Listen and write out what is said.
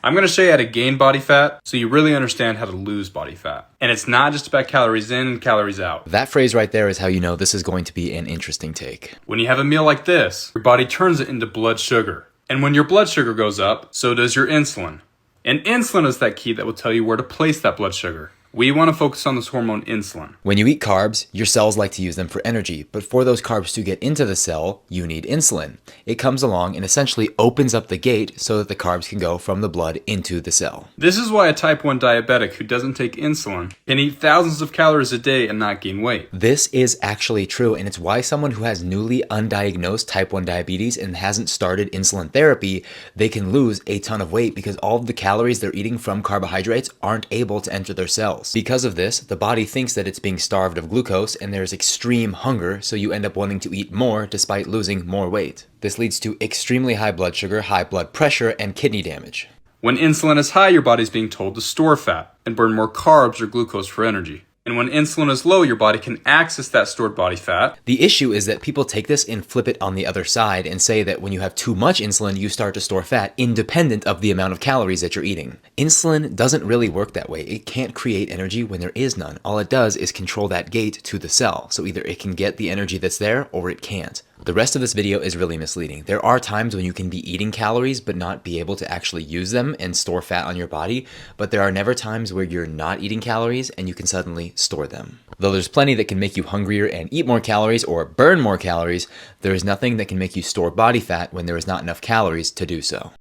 I'm going to show you how to gain body fat so you really understand how to lose body fat. And it's not just about calories in and calories out. That phrase right there is how you know this is going to be an interesting take. When you have a meal like this, your body turns it into blood sugar. And when your blood sugar goes up, so does your insulin. And insulin is that key that will tell you where to place that blood sugar. We want to focus on this hormone insulin. When you eat carbs, your cells like to use them for energy, but for those carbs to get into the cell, you need insulin. It comes along and essentially opens up the gate so that the carbs can go from the blood into the cell. This is why a type 1 diabetic who doesn't take insulin can eat thousands of calories a day and not gain weight. This is actually true, and it's why someone who has newly undiagnosed type 1 diabetes and hasn't started insulin therapy, they can lose a ton of weight because all of the calories they're eating from carbohydrates aren't able to enter their cells. Because of this, the body thinks that it's being starved of glucose and there's extreme hunger, so you end up wanting to eat more despite losing more weight. This leads to extremely high blood sugar, high blood pressure, and kidney damage. When insulin is high, your body's being told to store fat and burn more carbs or glucose for energy. And when insulin is low, your body can access that stored body fat. The issue is that people take this and flip it on the other side and say that when you have too much insulin, you start to store fat independent of the amount of calories that you're eating. Insulin doesn't really work that way. It can't create energy when there is none. All it does is control that gate to the cell. So either it can get the energy that's there or it can't. The rest of this video is really misleading. There are times when you can be eating calories but not be able to actually use them and store fat on your body, but there are never times where you're not eating calories and you can suddenly store them. Though there's plenty that can make you hungrier and eat more calories or burn more calories, there is nothing that can make you store body fat when there is not enough calories to do so.